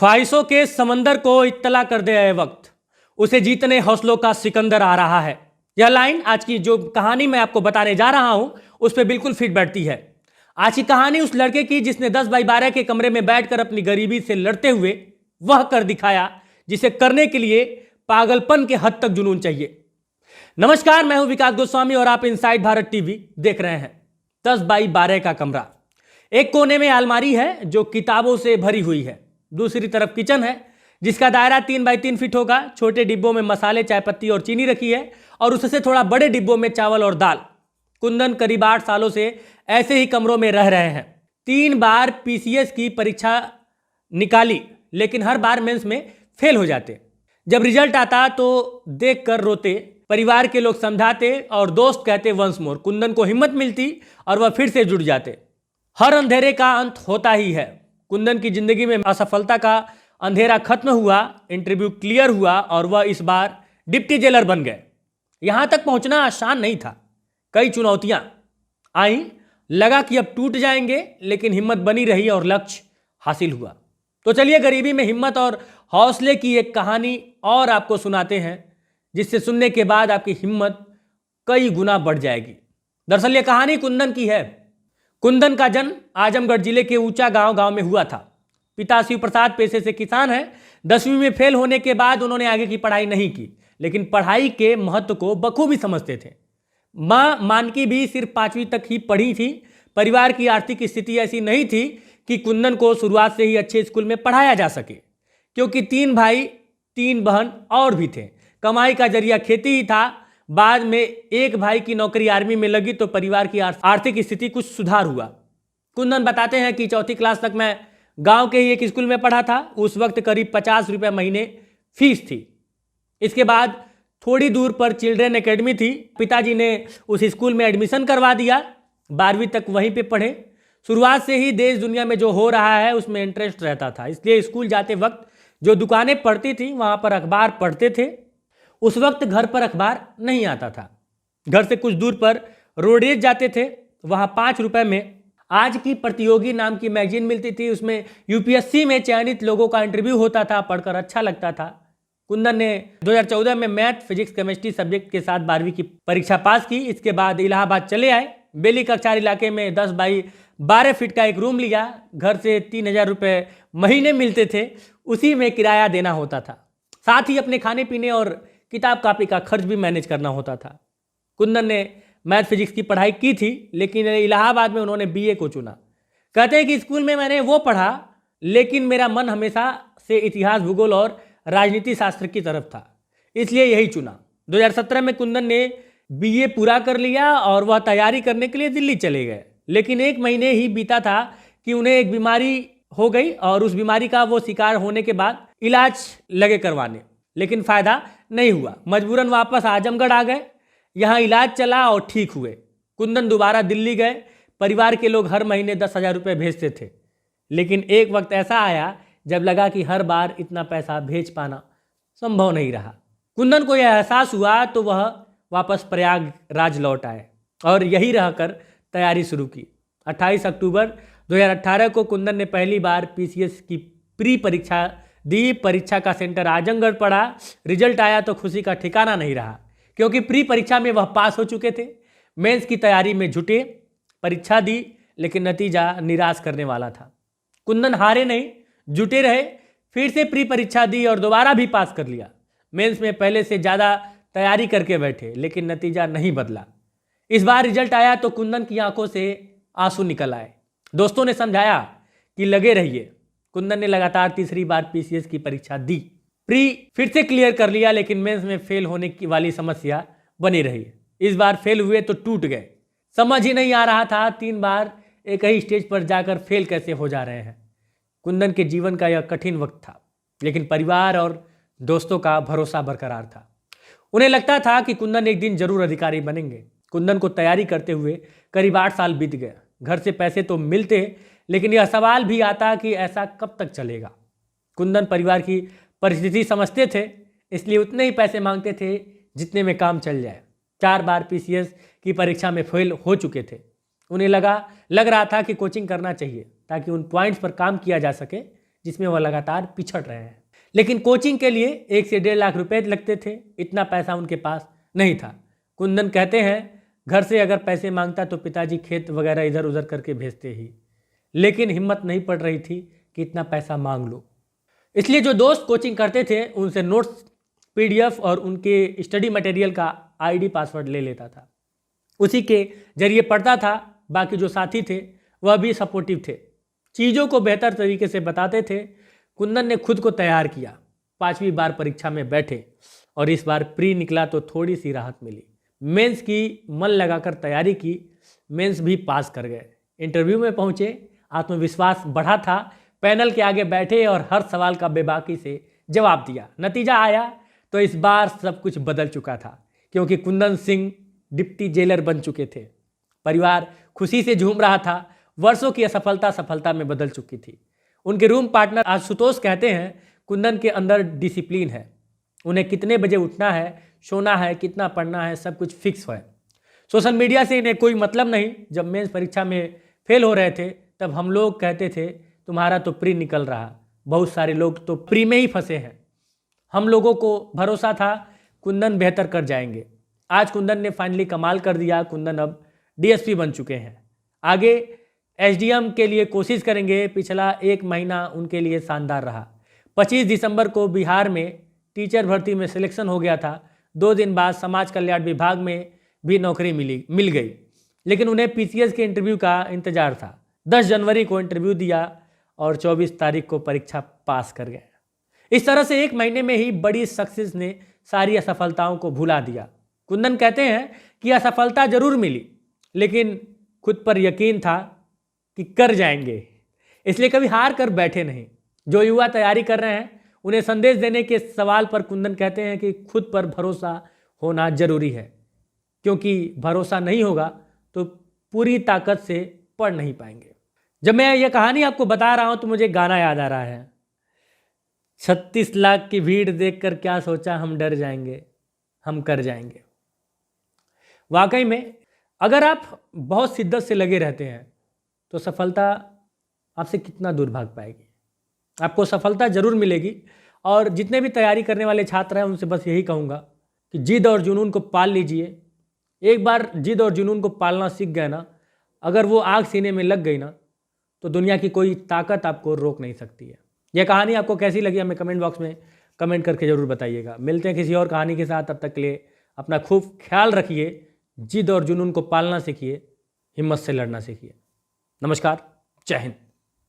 ख्वाहिशों के समंदर को इत्तला कर दे आए वक्त, उसे जीतने हौसलों का सिकंदर आ रहा है। यह लाइन आज की जो कहानी मैं आपको बताने जा रहा हूं उस पर बिल्कुल फिट बैठती है। आज की कहानी उस लड़के की जिसने 10x12 के कमरे में बैठकर अपनी गरीबी से लड़ते हुए वह कर दिखाया जिसे करने के लिए पागलपन के हद तक जुनून चाहिए। नमस्कार, मैं हूं विकास गोस्वामी और आप इनसाइड भारत टीवी देख रहे हैं। 10x12 का कमरा, एक कोने में अलमारी है जो किताबों से भरी हुई है। दूसरी तरफ किचन है जिसका दायरा 3x3 फीट होगा। छोटे डिब्बों में मसाले, चाय पत्ती और चीनी रखी है और उससे थोड़ा बड़े डिब्बों में चावल और दाल। कुंदन करीब 8 सालों से ऐसे ही कमरों में रह रहे हैं। 3 बार पीसीएस की परीक्षा निकाली लेकिन हर बार मेंस में फेल हो जाते। जब रिजल्ट आता तो देख कर रोते, परिवार के लोग समझाते और दोस्त कहते वंस मोर। कुंदन को हिम्मत मिलती और वह फिर से जुट जाते। हर अंधेरे का अंत होता ही है। कुंदन की जिंदगी में असफलता का अंधेरा खत्म हुआ, इंटरव्यू क्लियर हुआ और वह इस बार डिप्टी जेलर बन गए। यहां तक पहुंचना आसान नहीं था। कई चुनौतियां आई, लगा कि अब टूट जाएंगे, लेकिन हिम्मत बनी रही और लक्ष्य हासिल हुआ। तो चलिए गरीबी में हिम्मत और हौसले की एक कहानी और आपको सुनाते हैं, जिससे सुनने के बाद आपकी हिम्मत कई गुना बढ़ जाएगी। दरअसल यह कहानी कुंदन की है। कुंदन का जन्म आजमगढ़ जिले के ऊंचा गांव में हुआ था। पिता शिव प्रसाद पेशे से किसान हैं। 10वीं में फेल होने के बाद उन्होंने आगे की पढ़ाई नहीं की, लेकिन पढ़ाई के महत्व को बखूबी समझते थे। मां मानकी भी सिर्फ 5वीं तक ही पढ़ी थी। परिवार की आर्थिक स्थिति ऐसी नहीं थी कि कुंदन को शुरुआत से ही अच्छे स्कूल में पढ़ाया जा सके, क्योंकि 3 भाई 3 बहन और भी थे। कमाई का जरिया खेती ही था। बाद में एक भाई की नौकरी आर्मी में लगी तो परिवार की आर्थिक स्थिति कुछ सुधार हुआ। कुंदन बताते हैं कि 4वीं क्लास तक मैं गांव के ही एक स्कूल में पढ़ा था। उस वक्त करीब 50 रुपये महीने फीस थी। इसके बाद थोड़ी दूर पर चिल्ड्रन एकेडमी थी। पिताजी ने उस स्कूल में एडमिशन करवा दिया। 12वीं तक वहीं पे पढ़े। शुरुआत से ही देश दुनिया में जो हो रहा है उसमें इंटरेस्ट रहता था, इसलिए स्कूल जाते वक्त जो दुकानें पड़ती थी वहाँ पर अखबार पढ़ते थे। उस वक्त घर पर अखबार नहीं आता था। घर से कुछ दूर पर रोडवेज जाते थे, वहाँ 5 रुपए में आज की प्रतियोगी नाम की मैगजीन मिलती थी। उसमें यूपीएससी में चयनित लोगों का इंटरव्यू होता था, पढ़कर अच्छा लगता था। कुंदन ने 2014 में मैथ, फिजिक्स, केमिस्ट्री सब्जेक्ट के साथ 12वीं की परीक्षा पास की। इसके बाद इलाहाबाद चले आए। बेली कक्षार इलाके में 10x12 फीट का एक रूम लिया। घर से 3000 रुपये महीने मिलते थे, उसी में किराया देना होता था। साथ ही अपने खाने पीने और किताब कापी का खर्च भी मैनेज करना होता था। कुंदन ने मैथ फिजिक्स की पढ़ाई की थी, लेकिन इलाहाबाद में उन्होंने बीए को चुना। कहते हैं कि स्कूल में मैंने वो पढ़ा, लेकिन मेरा मन हमेशा से इतिहास, भूगोल और राजनीति शास्त्र की तरफ था, इसलिए यही चुना। 2017 में कुंदन ने बीए पूरा कर लिया और वह तैयारी करने के लिए दिल्ली चले गए। लेकिन 1 महीने ही बीता था कि उन्हें एक बीमारी हो गई और उस बीमारी का वो शिकार होने के बाद इलाज लगे करवाने, लेकिन फायदा नहीं हुआ। मजबूरन वापस आजमगढ़ आ गए। यहाँ इलाज चला और ठीक हुए। कुंदन दोबारा दिल्ली गए। परिवार के लोग हर महीने 10,000 रुपये भेजते थे, लेकिन एक वक्त ऐसा आया जब लगा कि हर बार इतना पैसा भेज पाना संभव नहीं रहा। कुंदन को यह एहसास हुआ तो वह वापस प्रयागराज लौट आए और यहीं रहकर तैयारी शुरू की। 28 अक्टूबर 2018 को कुंदन ने पहली बार पीसीएस की प्री परीक्षा दी। परीक्षा का सेंटर आजमगढ़ पड़ा। रिजल्ट आया तो खुशी का ठिकाना नहीं रहा, क्योंकि प्री परीक्षा में वह पास हो चुके थे। मेंस की तैयारी में जुटे, परीक्षा दी, लेकिन नतीजा निराश करने वाला था। कुंदन हारे नहीं, जुटे रहे, फिर से प्री परीक्षा दी और दोबारा भी पास कर लिया। मेंस में पहले से ज़्यादा तैयारी करके बैठे, लेकिन नतीजा नहीं बदला। इस बार रिजल्ट आया तो कुंदन की आंखों से आंसू निकल आए। दोस्तों ने समझाया कि लगे रहिए। कुंदन ने लगातार तीसरी बार पीसीएस की परीक्षा दी। प्री फिर से क्लियर कर लिया, लेकिन मेंस में फेल होने की वाली समस्या बनी रही। इस बार फेल हुए तो टूट गए। समझ ही नहीं आ रहा था 3 बार एक ही स्टेज पर जाकर फेल कैसे हो जा रहे हैं। कुंदन के जीवन का यह कठिन वक्त था, लेकिन परिवार और दोस्तों का भरोसा बरकरार था। उन्हें लगता था कि कुंदन एक दिन जरूर अधिकारी बनेंगे। कुंदन को तैयारी करते हुए करीब 8 साल बीत गए। घर से पैसे तो मिलते, लेकिन यह सवाल भी आता कि ऐसा कब तक चलेगा। कुंदन परिवार की परिस्थिति समझते थे, इसलिए उतने ही पैसे मांगते थे जितने में काम चल जाए। 4 बार पीसीएस की परीक्षा में फेल हो चुके थे। उन्हें लग रहा था कि कोचिंग करना चाहिए ताकि उन पॉइंट्स पर काम किया जा सके जिसमें वह लगातार पिछड़ रहे हैं। लेकिन कोचिंग के लिए 1 से 1.5 लाख रुपए लगते थे, इतना पैसा उनके पास नहीं था। कुंदन कहते हैं घर से अगर पैसे मांगता तो पिताजी खेत वगैरह इधर उधर करके भेजते ही, लेकिन हिम्मत नहीं पड़ रही थी कि इतना पैसा मांग लो। इसलिए जो दोस्त कोचिंग करते थे उनसे नोट्स, PDF और उनके स्टडी मटेरियल का ID पासवर्ड ले लेता था, उसी के जरिए पढ़ता था। बाकी जो साथी थे वह भी सपोर्टिव थे, चीज़ों को बेहतर तरीके से बताते थे। कुंदन ने खुद को तैयार किया, 5वीं बार परीक्षा में बैठे और इस बार प्री निकला तो थोड़ी सी राहत मिली। मेंस की मन लगाकर तैयारी की, मेंस भी पास कर गए। इंटरव्यू में पहुंचे, आत्मविश्वास बढ़ा था, पैनल के आगे बैठे और हर सवाल का बेबाकी से जवाब दिया। नतीजा आया तो इस बार सब कुछ बदल चुका था, क्योंकि कुंदन सिंह डिप्टी जेलर बन चुके थे। परिवार खुशी से झूम रहा था, वर्षों की असफलता सफलता में बदल चुकी थी। उनके रूम पार्टनर आशुतोष कहते हैं कुंदन के अंदर डिसिप्लिन है, उन्हें कितने बजे उठना है, सोना है, कितना पढ़ना है, सब कुछ फिक्स है। सोशल मीडिया से इन्हें कोई मतलब नहीं। जब मेंस परीक्षा में फेल हो रहे थे तब हम लोग कहते थे तुम्हारा तो प्री निकल रहा, बहुत सारे लोग तो प्री में ही फंसे हैं। हम लोगों को भरोसा था कुंदन बेहतर कर जाएंगे। आज कुंदन ने फाइनली कमाल कर दिया। कुंदन अब DSP बन चुके हैं, आगे SDM के लिए कोशिश करेंगे। पिछला 1 महीना उनके लिए शानदार रहा। 25 दिसंबर को बिहार में टीचर भर्ती में सिलेक्शन हो गया था। 2 दिन बाद समाज कल्याण विभाग में भी नौकरी मिल गई, लेकिन उन्हें PCS के इंटरव्यू का इंतजार था। 10 जनवरी को इंटरव्यू दिया और 24 तारीख को परीक्षा पास कर गए। इस तरह से 1 महीने में ही बड़ी सक्सेस ने सारी असफलताओं को भुला दिया। कुंदन कहते हैं कि असफलता जरूर मिली, लेकिन खुद पर यकीन था कि कर जाएंगे, इसलिए कभी हार कर बैठे नहीं। जो युवा तैयारी कर रहे हैं उन्हें संदेश देने के सवाल पर कुंदन कहते हैं कि खुद पर भरोसा होना जरूरी है, क्योंकि भरोसा नहीं होगा तो पूरी ताकत से पढ़ नहीं पाएंगे। जब मैं ये कहानी आपको बता रहा हूँ तो मुझे गाना याद आ रहा है, 36 लाख की भीड़ देखकर क्या सोचा हम डर जाएंगे, हम कर जाएंगे। वाकई में अगर आप बहुत शिद्दत से लगे रहते हैं तो सफलता आपसे कितना दूर भाग पाएगी। आपको सफलता जरूर मिलेगी। और जितने भी तैयारी करने वाले छात्र हैं उनसे बस यही कहूँगा कि जिद और जुनून को पाल लीजिए। एक बार जिद और जुनून को पालना सीख गए ना, अगर वो आग सीने में लग गई ना, तो दुनिया की कोई ताकत आपको रोक नहीं सकती है। यह कहानी आपको कैसी लगी हमें कमेंट बॉक्स में कमेंट करके ज़रूर बताइएगा। मिलते हैं किसी और कहानी के साथ, तब तक के लिए अपना खूब ख्याल रखिए, जिद और जुनून को पालना सीखिए, हिम्मत से लड़ना सीखिए। नमस्कार, जय हिंद।